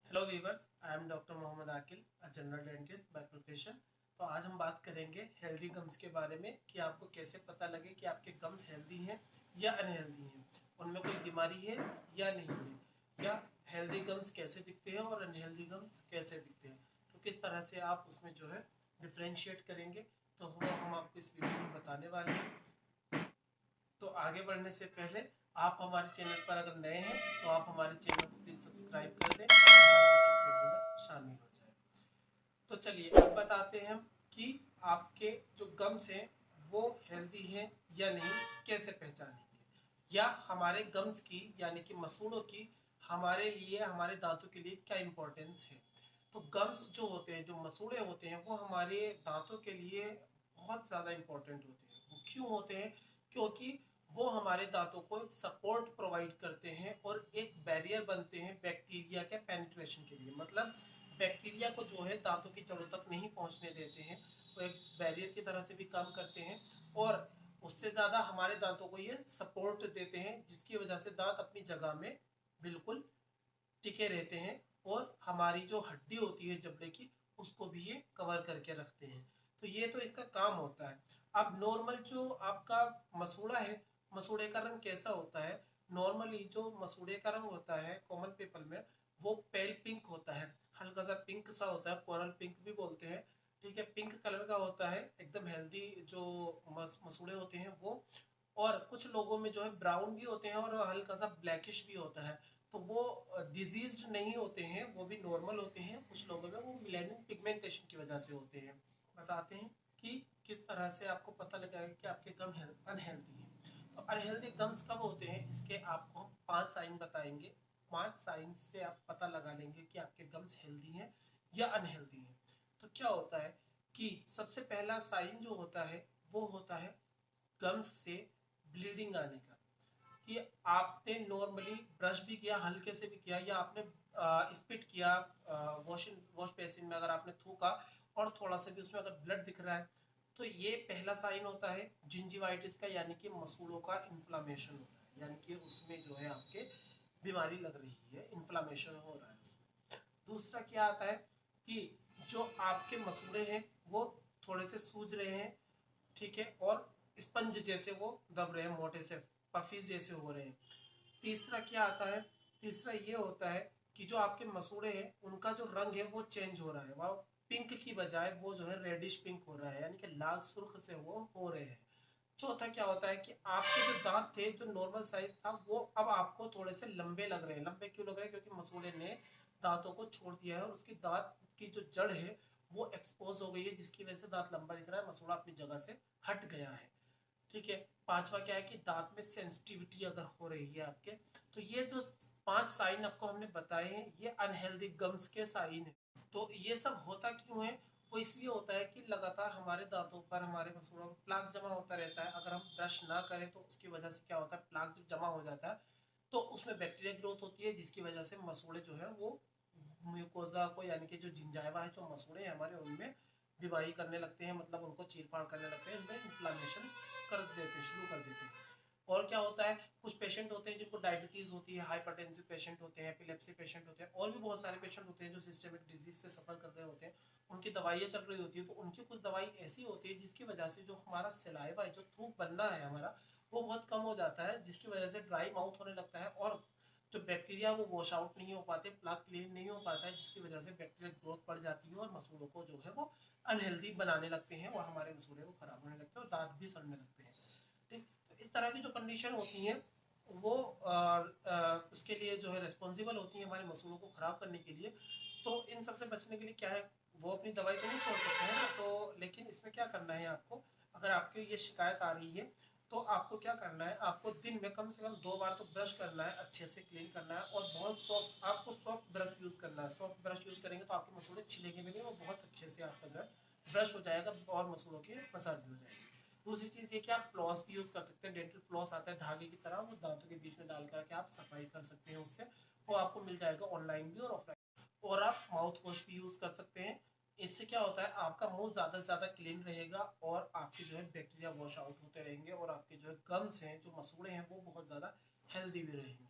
Hello viewers, I am doctor Mohammad Aqil, a general dentist by profession. तो आज हम बात करेंगे हेल्दी गम्स के बारे में कि आपको कैसे पता लगे कि आपके गम्स हेल्दी हैं या अनहेल्दी हैं, उनमें कोई बीमारी है या नहीं है, या हेल्दी गम्स कैसे दिखते हैं और अनहेल्दी गम्स कैसे दिखते हैं, तो किस तरह से आप उसमें जो है डिफ्रेंशिएट करेंगे, तो वो हम आपको इस वीडियो में बताने वाले हैं। तो आगे बढ़ने से पहले आप हमारे चैनल पर अगर नए हैं तो आप हमारे चैनल को प्लीज़ सब्सक्राइब कर दें और हमारी यूट्यूब फैमिली में शामिल हो जाए। तो चलिए अब बताते हैं कि आपके जो गम्स हैं वो हेल्दी हैं या नहीं, कैसे पहचानेंगे, या हमारे गम्स की यानी कि मसूड़ों की हमारे लिए, हमारे दांतों के लिए क्या इम्पोर्टेंस है। तो गम्स जो होते हैं, जो मसूड़े होते हैं, वो हमारे दांतों के लिए बहुत ज़्यादा इम्पोर्टेंट होते हैं। वो क्यों होते हैं? क्योंकि वो हमारे दांतों को एक सपोर्ट प्रोवाइड करते हैं और एक बैरियर बनते हैं बैक्टीरिया के पेनिट्रेशन के लिए। मतलब बैक्टीरिया को जो है दांतों की जड़ों तक नहीं पहुंचने देते हैं, वो एक बैरियर की तरह से भी काम करते हैं। और उससे ज़्यादा हमारे दांतों को ये सपोर्ट देते हैं, जिसकी वजह से दांत अपनी जगह में बिल्कुल टिके रहते हैं और हमारी जो हड्डी होती है जबड़े की, उसको भी ये कवर करके रखते हैं। तो ये तो इसका काम होता है। अब नॉर्मल जो आपका मसूड़ा है, मसूड़े का रंग कैसा होता है? नॉर्मली जो मसूड़े का रंग होता है कॉमन पीपल में, वो पेल पिंक होता है, हल्का सा पिंक सा होता है, कोरल पिंक भी बोलते हैं। ठीक है, पिंक कलर का होता है, एकदम हेल्दी जो मसूड़े होते हैं वो। और कुछ लोगों में जो है ब्राउन भी होते हैं और हल्का सा ब्लैकिश भी होता है। तो वो डिजीज्ड नहीं होते हैं, वो भी नॉर्मल होते हैं। कुछ लोगों में वो मिलेनियम पिगमेंटेशन की वजह से होते हैं। बताते हैं कि किस तरह से आपको पता लगेगा कि आपके गम अनहेल्दी है। तो अनहेल्दी गम्स कब होते हैं, इसके आपको हम 5 साइन बताएंगे। 5 साइन से आप पता लगा लेंगे कि आपके गम्स हेल्दी हैं या अनहेल्दी हैं। तो क्या होता है कि सबसे पहला साइन जो होता है वो होता है गम्स से ब्लीडिंग आने का। कि आपने नॉर्मली ब्रश भी किया, हल्के से भी किया, या आपने स्पिट किया वॉश बेसिन में, अगर आपने थूका और थोड़ा सा भी उसमें अगर ब्लड दिख रहा है, तो ये पहला साइन होता है जिंजिवाइटिस का, यानी कि मसूड़ों का इन्फ्लामेशन हो रहा है, यानी कि उसमें जो है आपके बीमारी लग रही है, इन्फ्लामेशन हो रहा है उसमें। दूसरा क्या आता है कि जो आपके मसूड़े हैं वो थोड़े से सूज रहे हैं, ठीक है, और स्पंज जैसे वो दब रहे हैं, मोटे से पफीज जैसे हो रहे हैं। तीसरा क्या आता है? तीसरा ये होता है कि जो आपके मसूड़े हैं उनका जो रंग है वो चेंज हो रहा है, वो पिंक की बजाय वो जो है रेडिश पिंक हो रहा है, यानी कि लाल सुर्ख से वो हो रहे हैं। चौथा क्या होता है कि आपके जो दांत थे, जो नॉर्मल साइज था, वो अब आपको थोड़े से लंबे लग रहे हैं। लंबे क्यों लग रहे हैं? क्योंकि मसूड़े ने दांतों को छोड़ दिया है और उसकी दांत की जो जड़ है वो एक्सपोज हो गई है, जिसकी वजह से दांत लंबा दिख रहा है, मसूड़ा अपनी जगह से हट गया है। ठीक है। पांचवा क्या है कि दांत में सेंसिटिविटी अगर हो रही है आपके, तो ये जो 5 साइन आपको हमने बताए हैं ये अनहेल्दी गम्स के साइन है। तो ये सब होता क्यों है? वो इसलिए होता है कि लगातार हमारे दांतों पर, हमारे मसूड़ों पर प्लाक जमा होता रहता है। अगर हम ब्रश ना करें तो उसकी वजह से क्या होता है, प्लाक जब जमा हो जाता है तो उसमें बैक्टीरिया ग्रोथ होती है, जिसकी वजह से मसूड़े जो है वो म्यूकोजा को, यानी कि जो जिंजाइवा है, जो मसूड़े हैं हमारे, उनमें बीमारी करने लगते हैं, मतलब उनको चीर-फाड़ करने लगते हैं, उनमें इन्फ्लामेशन कर देते हैं, शुरू कर देते हैं। और क्या होता है, कुछ पेशेंट होते हैं जिनको डायबिटीज होती है, हाइपरटेंसिव पेशेंट होते हैं, एपिलेप्सी पेशेंट होते हैं, और भी बहुत सारे पेशेंट होते हैं जो सिस्टमिक डिजीज से सफर कर रहे होते हैं। उनकी दवाइयाँ चल रही होती है, तो उनकी कुछ दवाई ऐसी होती है जिसकी वजह से जो हमारा सलाइवा है, जो थूक बनना है हमारा, वो बहुत कम हो जाता है, जिसकी वजह से ड्राई माउथ होने लगता है और जो बैक्टीरिया वो वॉश आउट नहीं हो पाते, प्लाक क्लीन नहीं हो पाता है, जिसकी वजह से बैक्टीरिया ग्रोथ बढ़ जाती है और मसूड़ों को जो है वो अनहेल्दी बनाने लगते हैं और हमारे मसूड़े को खराब होने लगते हैं और दांत भी सड़ने लगते हैं। ठीक, तो इस तरह की जो कंडीशन होती है वो उसके लिए जो है रिस्पॉन्सिबल होती है हमारे मसूड़ों को खराब करने के लिए। तो इन सबसे बचने के लिए क्या है, वो अपनी दवाई तो नहीं छोड़ सकते हैं ना, तो लेकिन इसमें क्या करना है आपको, अगर आपको ये शिकायत आ रही है तो आपको क्या करना है, आपको दिन में कम से कम 2 बार तो ब्रश करना है, अच्छे से क्लीन करना है, और बहुत सॉफ्ट, आपको सॉफ्ट ब्रश यूज़ करना है। सॉफ्ट ब्रश यूज़ करेंगे तो आपके मसूड़े छिलेंगे भी नहीं और बहुत अच्छे से आपका जो है ब्रश हो जाएगा और मसूड़ों की मसाज भी हो जाएगी। दूसरी चीज़ ये कि आप फ्लॉस भी यूज़ कर सकते हैं। डेंटल फ्लॉस आता है धागे की तरह, वो दांतों के बीच में डाल करके आप सफाई कर सकते हैं उससे, वो आपको मिल जाएगा ऑनलाइन भी और ऑफलाइन। और आप माउथ वॉश भी यूज़ कर सकते हैं। इससे क्या होता है, आपका मुंह ज़्यादा से ज़्यादा क्लीन रहेगा और आपके जो है बैक्टीरिया वॉश आउट होते रहेंगे और आपके जो है गम्स हैं, जो मसूड़े हैं, वो बहुत ज़्यादा हेल्दी भी रहेंगे।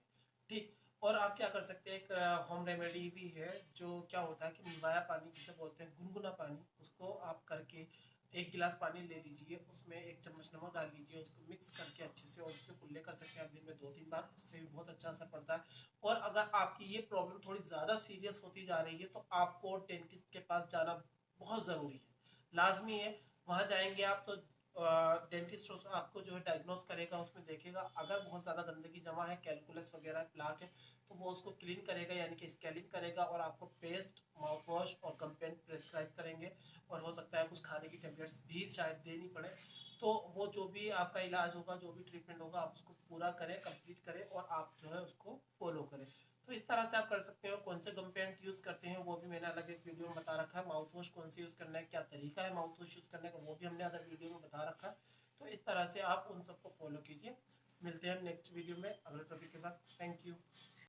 ठीक। और आप क्या कर सकते हैं, एक होम रेमेडी भी है, जो क्या होता है कि निवाया पानी जिसे बोलते हैं, गुनगुना पानी, उसको आप करके 1 गिलास पानी ले लीजिए, उसमें 1 चम्मच नमक डाल लीजिए, उसको मिक्स करके अच्छे से और उसके कुल्ले कर सकते हैं आप दिन में 2-3 बार, उससे भी बहुत अच्छा असर पड़ता है। और अगर आपकी ये प्रॉब्लम थोड़ी ज़्यादा सीरियस होती जा रही है तो आपको डेंटिस्ट के पास जाना बहुत ज़रूरी है, लाजमी है। वहाँ जाएंगे आप तो डेंटिस्ट आपको जो है डायग्नोस करेगा, उसमें देखेगा, अगर बहुत ज़्यादा गंदगी जमा है, कैलकुलस वगैरह प्लाक है, तो वो उसको क्लीन करेगा, यानी कि स्केलिंग करेगा, और आपको पेस्ट, माउथ वॉश और कंपेंट प्रेस्क्राइब करेंगे। और हो सकता है कुछ खाने की टेबलेट्स भी शायद देनी पड़े। तो वो जो भी आपका इलाज होगा, जो भी ट्रीटमेंट होगा, आप उसको पूरा करें, कंप्लीट करें, और आप जो है उसको फॉलो करें। तो इस तरह से आप कर सकते हो। कौन से गम पेंट यूज़ करते हैं वो भी मैंने अलग एक वीडियो में बता रखा है। माउथ वॉश कौन से यूज़ करना है, क्या तरीका है माउथ वॉश यूज़ करने का, वो भी हमने अदर वीडियो में बता रखा है। तो इस तरह से आप उन सबको फॉलो कीजिए। मिलते हैं नेक्स्ट वीडियो में अगले टॉपिक के साथ। Thank you.